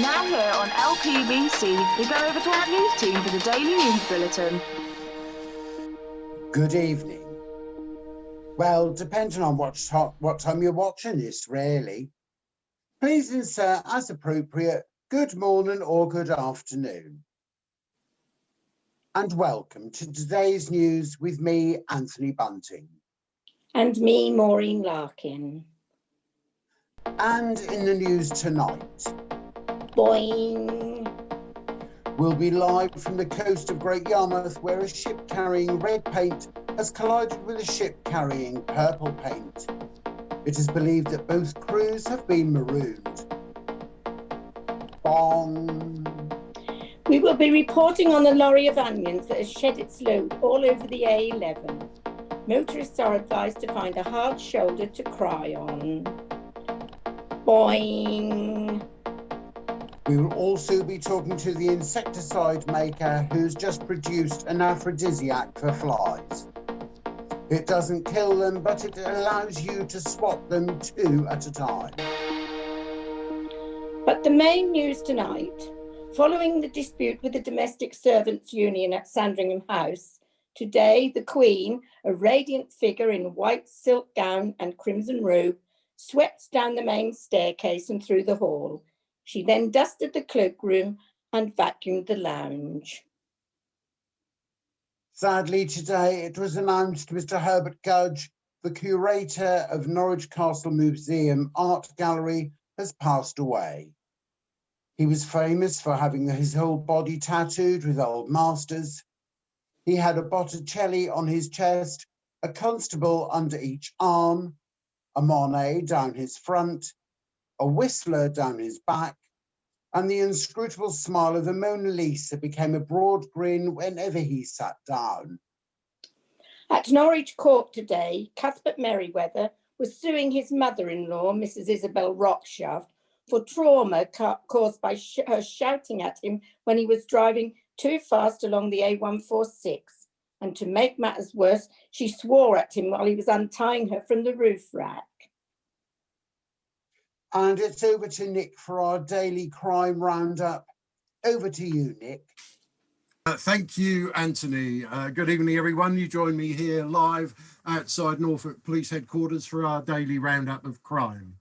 Now here on LPBC, we go over to our news team for the Daily News Bulletin. Good evening. Well, depending on what time you're watching this, really. Please insert, as appropriate, good morning or good afternoon. And welcome to today's news with me, Anthony Bunting. And me, Maureen Larkin. And in the news tonight, Boing. We'll be live from the coast of Great Yarmouth, where a ship carrying red paint has collided with a ship carrying purple paint. It is believed that both crews have been marooned. Bong. We will be reporting on the lorry of onions that has shed its load all over the A11. Motorists are advised to find a hard shoulder to cry on. Boing. We will also be talking to the insecticide maker who's just produced an aphrodisiac for flies. It doesn't kill them, but it allows you to swat them 2 at a time. But the main news tonight, following the dispute with the Domestic Servants Union at Sandringham House, today the Queen, a radiant figure in white silk gown and crimson robe, swept down the main staircase and through the hall. She then dusted the cloakroom and vacuumed the lounge. Sadly, today it was announced Mr. Herbert Gudge, the curator of Norwich Castle Museum Art Gallery, has passed away. He was famous for having his whole body tattooed with old masters. He had a Botticelli on his chest, a constable under each arm, a Monet down his front, a Whistler down his back, and the inscrutable smile of the Mona Lisa became a broad grin whenever he sat down. At Norwich Court today, Cuthbert Merriweather was suing his mother-in-law, Mrs. Isabel Rockshaft, for trauma caused by her shouting at him when he was driving too fast along the A146. And to make matters worse, she swore at him while he was untying her from the roof rack. And it's over to Nick for our daily crime roundup. Over to you, Nick. Thank you, Anthony. Good evening, everyone. You join me here live outside Norfolk Police Headquarters for our daily roundup of crime.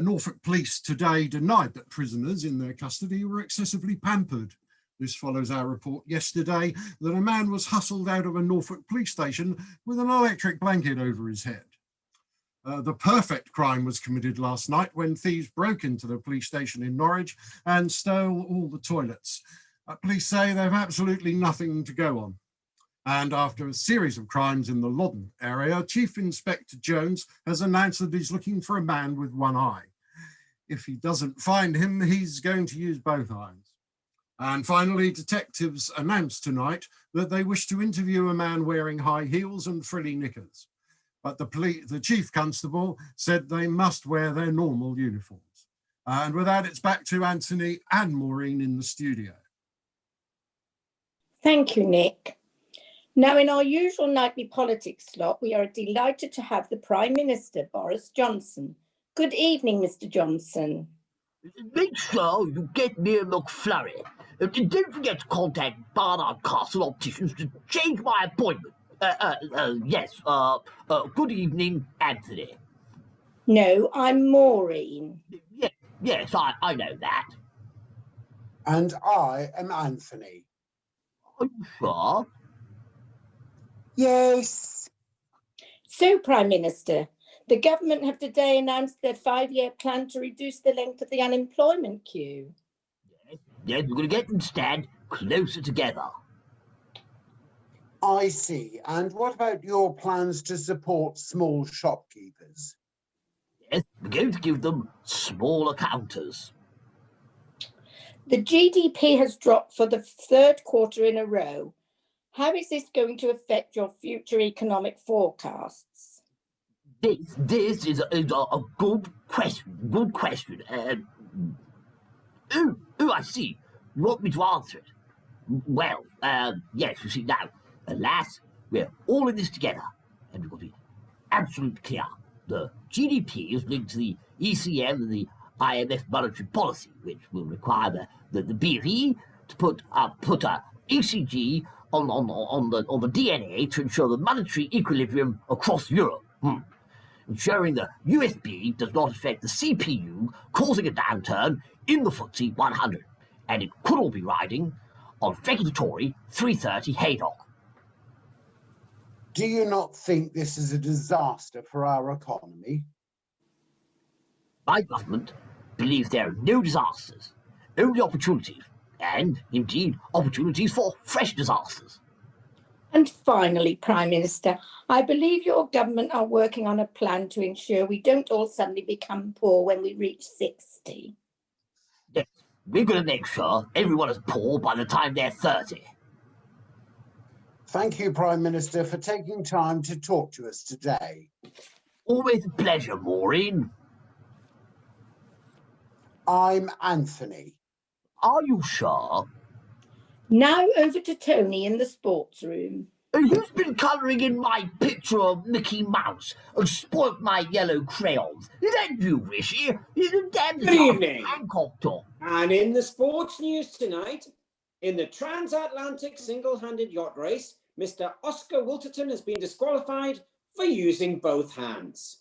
Norfolk Police today denied that prisoners in their custody were excessively pampered. This follows our report yesterday that a man was hustled out of a Norfolk police station with an electric blanket over his head. The perfect crime was committed last night when thieves broke into the police station in Norwich and stole all the toilets. Police say they have absolutely nothing to go on. And after a series of crimes in the Loddon area, Chief Inspector Jones has announced that he's looking for a man with one eye. If he doesn't find him, he's going to use both eyes. And finally, detectives announced tonight that they wish to interview a man wearing high heels and frilly knickers. But the chief constable said they must wear their normal uniforms. And with that, it's back to Anthony and Maureen in the studio. Thank you, Nick. Now, in our usual nightly politics slot, we are delighted to have the Prime Minister, Boris Johnson. Good evening, Mr. Johnson. Make sure you get near McFlurry. Don't forget to contact Barnard Castle Opticians to change my appointment. Yes, good evening, Anthony. No, I'm Maureen. Yes, I know that. And I am Anthony. Are you sure? Yes. So, Prime Minister, the government have today announced their 5-year plan to reduce the length of the unemployment queue. Yes, we're going to get them to stand closer together. I see. And what about your plans to support small shopkeepers? Yes, we're going to give them smaller counters. The GDP has dropped for the 3rd quarter in a row. How is this going to affect your future economic forecasts? This is a good question. Good question. I see. You want me to answer it? Well, yes, you see, now, alas, we're all in this together, and we've got to be absolutely clear. The GDP is linked to the ECM and the IMF monetary policy, which will require the BFE to put a ECG on the DNA to ensure the monetary equilibrium across Europe. Ensuring the USB does not affect the CPU, causing a downturn in the FTSE 100. And it could all be riding on Fekitotori 330 Haydock. Do you not think this is a disaster for our economy? My government believes there are no disasters, only opportunities, and indeed opportunities for fresh disasters. And finally, Prime Minister, I believe your government are working on a plan to ensure we don't all suddenly become poor when we reach 60. Yes, we're going to make sure everyone is poor by the time they're 30. Thank you, Prime Minister, for taking time to talk to us today. Always a pleasure, Maureen. I'm Anthony. Are you sure? Now over to Tony in the sports room. Who's been colouring in my picture of Mickey Mouse and spoilt my yellow crayons? Is that you, Rishi? Good evening. Hancock talk. And in the sports news tonight, in the transatlantic single-handed yacht race, Mr. Oscar Wilterton has been disqualified for using both hands.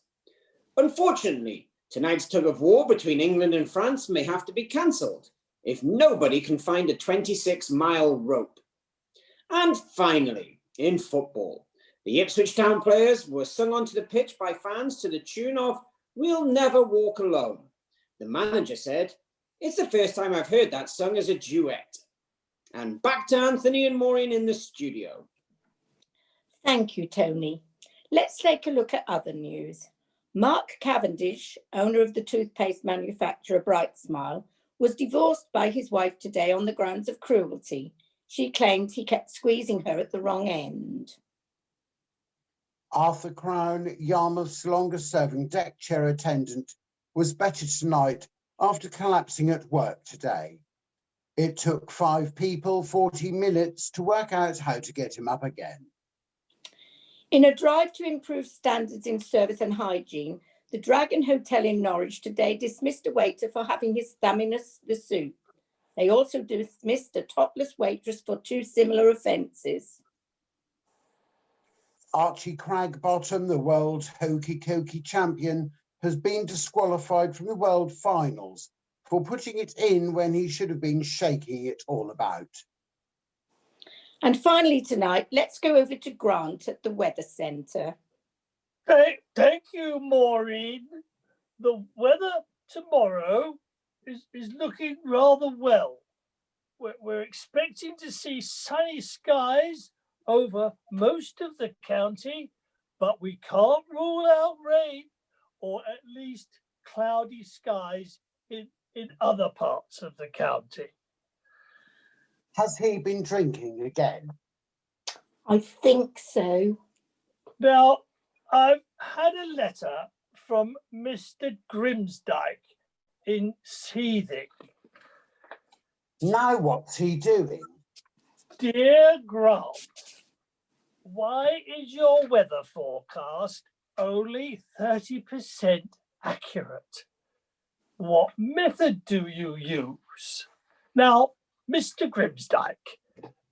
Unfortunately, tonight's tug-of-war between England and France may have to be cancelled if nobody can find a 26-mile rope. And finally, in football, the Ipswich Town players were sung onto the pitch by fans to the tune of "We'll Never Walk Alone." The manager said, "It's the first time I've heard that sung as a duet." And back to Anthony and Maureen in the studio. Thank you, Tony. Let's take a look at other news. Mark Cavendish, owner of the toothpaste manufacturer Bright Smile, was divorced by his wife today on the grounds of cruelty. She claimed he kept squeezing her at the wrong end. Arthur Crown, Yarmouth's longest-serving deck chair attendant, was better tonight after collapsing at work today. It took 5 people 40 minutes to work out how to get him up again. In a drive to improve standards in service and hygiene, the Dragon Hotel in Norwich today dismissed a waiter for having his thumb in the soup. They also dismissed a topless waitress for 2 similar offences. Archie Cragbottom, the world hokey cokey champion, has been disqualified from the world finals for putting it in when he should have been shaking it all about. And finally tonight, let's go over to Grant at the Weather Centre. Thank you, Maureen. The weather tomorrow is looking rather well. We're expecting to see sunny skies over most of the county, but we can't rule out rain, or at least cloudy skies in other parts of the county. Has he been drinking again? I think so. Now, I've had a letter from Mr. Grimsdyke in Seething. Now what's he doing? Dear Grant, why is your weather forecast only 30% accurate? What method do you use? Now, Mr. Grimsdyke,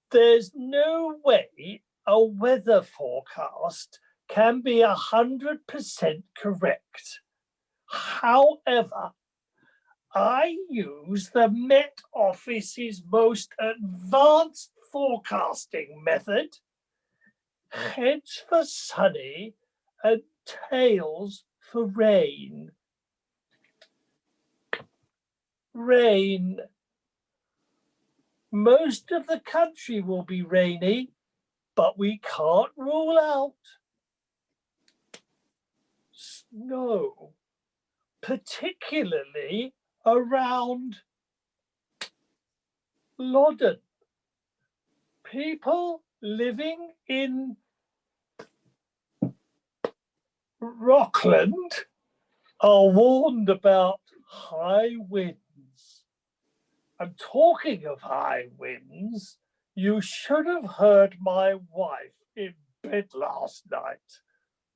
there's no way a weather forecast can be 100% correct. However, I use the Met Office's most advanced forecasting method, heads for sunny and tails for rain. Rain. Most of the country will be rainy, but we can't rule out snow, particularly around Loddon. People living in Rockland are warned about high winds. And talking of high winds, you should have heard my wife in bed last night.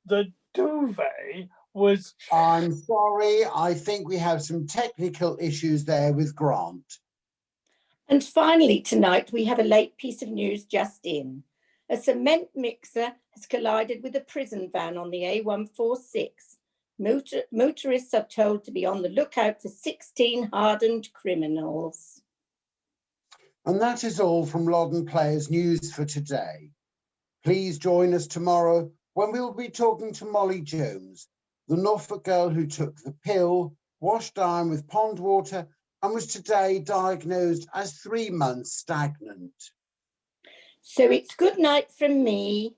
The duvet was I'm sorry, I think we have some technical issues there with Grant. And finally, tonight, we have a late piece of news just in. A cement mixer has collided with a prison van on the A146. Motorists are told to be on the lookout for 16 hardened criminals. And that is all from Loddon Players News for today. Please join us tomorrow when we'll be talking to Molly Jones, the Norfolk girl who took the pill, washed down with pond water, and was today diagnosed as 3 months stagnant. So it's good night from me.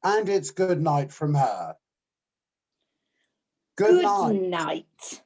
And it's good night from her. Good night. Night.